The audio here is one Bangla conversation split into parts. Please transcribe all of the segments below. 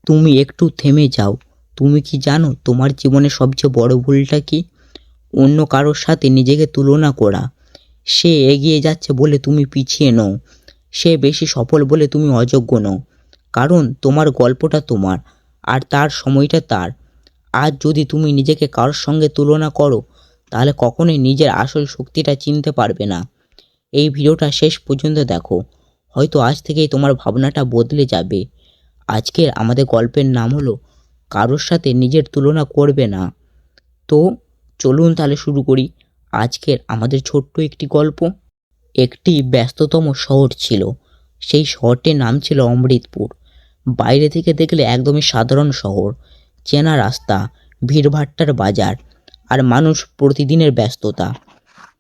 তুমি একটু থেমে যাও। তুমি কি জানো তোমার জীবনের সবচেয়ে বড় ভুলটা কি? অন্য কারোর সাথে নিজেকে তুলনা করা। সে এগিয়ে যাচ্ছে বলে তুমি পিছিয়ে নও, সে বেশি সফল বলে তুমি অযোগ্য নও। কারণ তোমার গল্পটা তোমার, আর তার সময়টা তার। আজ যদি তুমি নিজেকে কারোর সঙ্গে তুলনা করো, তাহলে কখনোই নিজের আসল শক্তিটা চিনতে পারবে না। এই ভিডিওটা শেষ পর্যন্ত দেখো, হয়তো আজ থেকেই তোমার ভাবনাটা বদলে যাবে। আজকের আমাদের গল্পের নাম হলো কারোর সাথে নিজের তুলনা করবে না। তো চলুন তাহলে শুরু করি আজকের আমাদের ছোট্ট একটি গল্প। একটি ব্যস্ততম শহর ছিল। সেই শহরটির নাম ছিল অমৃতপুর। বাইরে থেকে দেখলে একদমই সাধারণ শহর, চেনা রাস্তা, ভিড়ভাট্টার বাজার, আর মানুষ প্রতিদিনের ব্যস্ততা।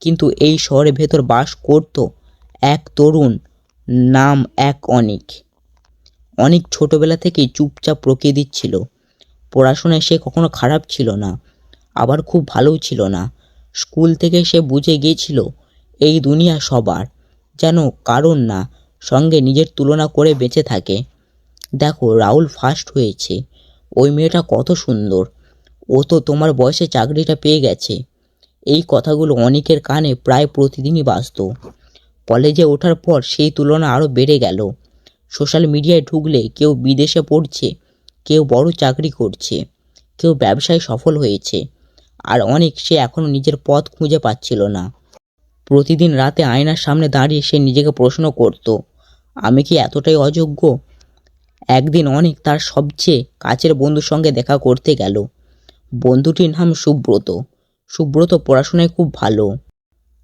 কিন্তু এই শহরের ভেতর বাস করত এক তরুণ, নাম এক অনিক। অনেক ছোটবেলা থেকেই চুপচাপ প্রকৃতির ছিল। পড়াশোনায় সে কখনো খারাপ ছিল না, আবার খুব ভালোও ছিল না। স্কুল থেকে সে বুঝে গিয়েছিল এই দুনিয়া সবার, যেন কারণ না সঙ্গে নিজের তুলনা করে বেঁচে থাকে। দেখো, রাহুল ফার্স্ট হয়েছে, ওই মেয়েটা কত সুন্দর, ও তো তোমার বয়সে চাকরিটা পেয়ে গেছে। এই কথাগুলো অনেকের কানে প্রায় প্রতিদিনই বাজত। কলেজে ওঠার পর সেই তুলনা আরও বেড়ে গেল। সোশ্যাল মিডিয়ায় ঢুকলে কেউ বিদেশে পড়ছে, কেউ বড় চাকরি করছে, কেউ ব্যবসায় সফল হয়েছে, আর অনেক সে এখনও নিজের পথ খুঁজে পাচ্ছিল না। প্রতিদিন রাতে আয়নার সামনে দাঁড়িয়ে সে নিজেকে প্রশ্ন করত, আমি কি এতটাই অযোগ্য? একদিন অনেক তার সবচেয়ে কাছের বন্ধুর সঙ্গে দেখা করতে গেল। বন্ধুটির নাম সুব্রত। সুব্রত পড়াশোনায় খুব ভালো,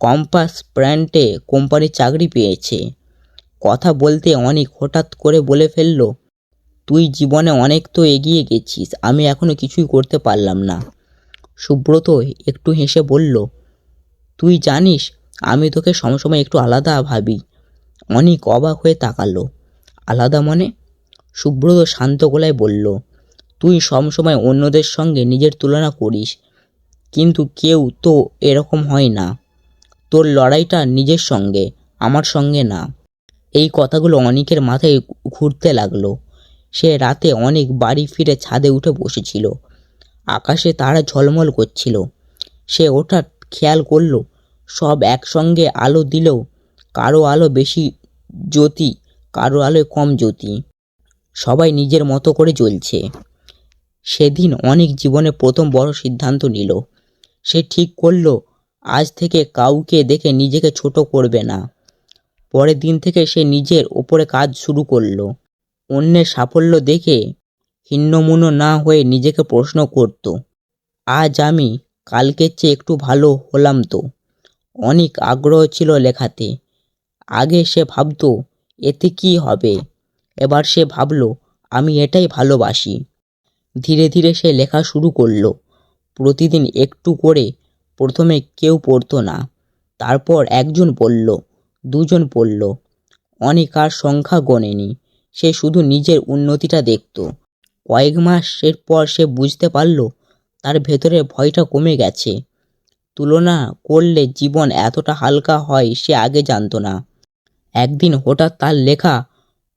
কম্পাস ব্র্যান্ডে কোম্পানির চাকরি পেয়েছে। কথা বলতে অনেক হঠাৎ করে বলে ফেলল, তুই জীবনে অনেক তো এগিয়ে গেছিস, আমি এখনো কিছুই করতে পারলাম না। সুব্রত একটু হেসে বলল, তুই জানিস আমি তোকে সবসময় একটু আলাদা ভাবি। অনেক অবাক হয়ে তাকালো। আলাদা মানে? সুব্রত শান্ত গলায় বলল, তুই সবসময় অন্যদের সঙ্গে নিজের তুলনা করিস, কিন্তু কেউ তো এরকম হয় না। তোর লড়াইটা নিজের সঙ্গে, আমার সঙ্গে না। এই কথাগুলো অনেকের মাথায় ঘুরতে লাগলো। সে রাতে অনেক বাড়ি ফিরে ছাদে উঠে বসেছিল। আকাশে তারা ঝলমল করছিল। সে হঠাৎ খেয়াল করলো সব একসঙ্গে আলো দিলেও কারো আলো বেশি জ্যোতি, কারো আলোয় কম জ্যোতি। সবাই নিজের মতো করে জ্বলছে। সেদিন অনেক জীবনে প্রথম বড় সিদ্ধান্ত নিল। সে ঠিক করলো আজ থেকে কাউকে দেখে নিজেকে ছোট করবে না। পরের দিন থেকে সে নিজের ওপরে কাজ শুরু করলো। অন্যের সাফল্য দেখে হিন্নমুনো না হয়ে নিজেকে প্রশ্ন করত, আজ আমি কালকের চেয়ে একটু ভালো হলাম তো? অনেক আগ্রহ ছিল লেখাতে। আগে সে ভাবতো এতে কি হবে, এবার সে ভাবলো আমি এটাই ভালোবাসি। ধীরে ধীরে সে লেখা শুরু করলো। প্রতিদিন একটু করে। প্রথমে কেউ পড়তো না, তারপর একজন পড়ল, দুজন পড়ল। অনেক আর সংখ্যা গণেনি, সে শুধু নিজের উন্নতিটা দেখত। কয়েক মাসের পর সে বুঝতে পারল তার ভেতরে ভয়টা কমে গেছে। তুলনা করলে জীবন এতটা হালকা হয় সে আগে জানতো না। একদিন হঠাৎ তার লেখা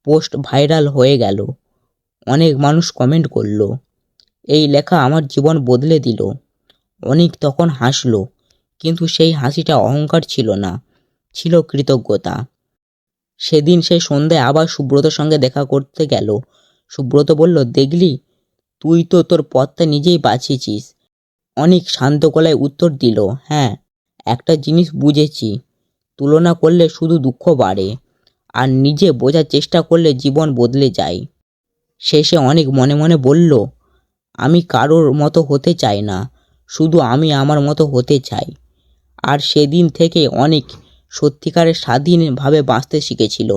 পোস্ট ভাইরাল হয়ে গেল। অনেক মানুষ কমেন্ট করলো, এই লেখা আমার জীবন বদলে দিল। অনেক তখন হাসলো, কিন্তু সেই হাসিটা অহংকার ছিল না, ছিল কৃতজ্ঞতা। সেদিন সে সন্ধ্যায় আবার সুব্রতর সঙ্গে দেখা করতে গেল। সুব্রত বলল, দেখলি, তুই তো তোর পথটা নিজেই বাছিয়েছিস। অনেক শান্ত গলায় উত্তর দিল, হ্যাঁ, একটা জিনিস বুঝেছি, তুলনা করলে শুধু দুঃখ বাড়ে, আর নিজে বোঝার চেষ্টা করলে জীবন বদলে যায়। শেষে অনেক মনে মনে বলল, আমি কারোর মতো হতে চাই না, শুধু আমি আমার মতো হতে চাই। আর সেদিন থেকে অনেক সত্যিকারের স্বাধীনভাবে বাঁচতে শিখেছিল।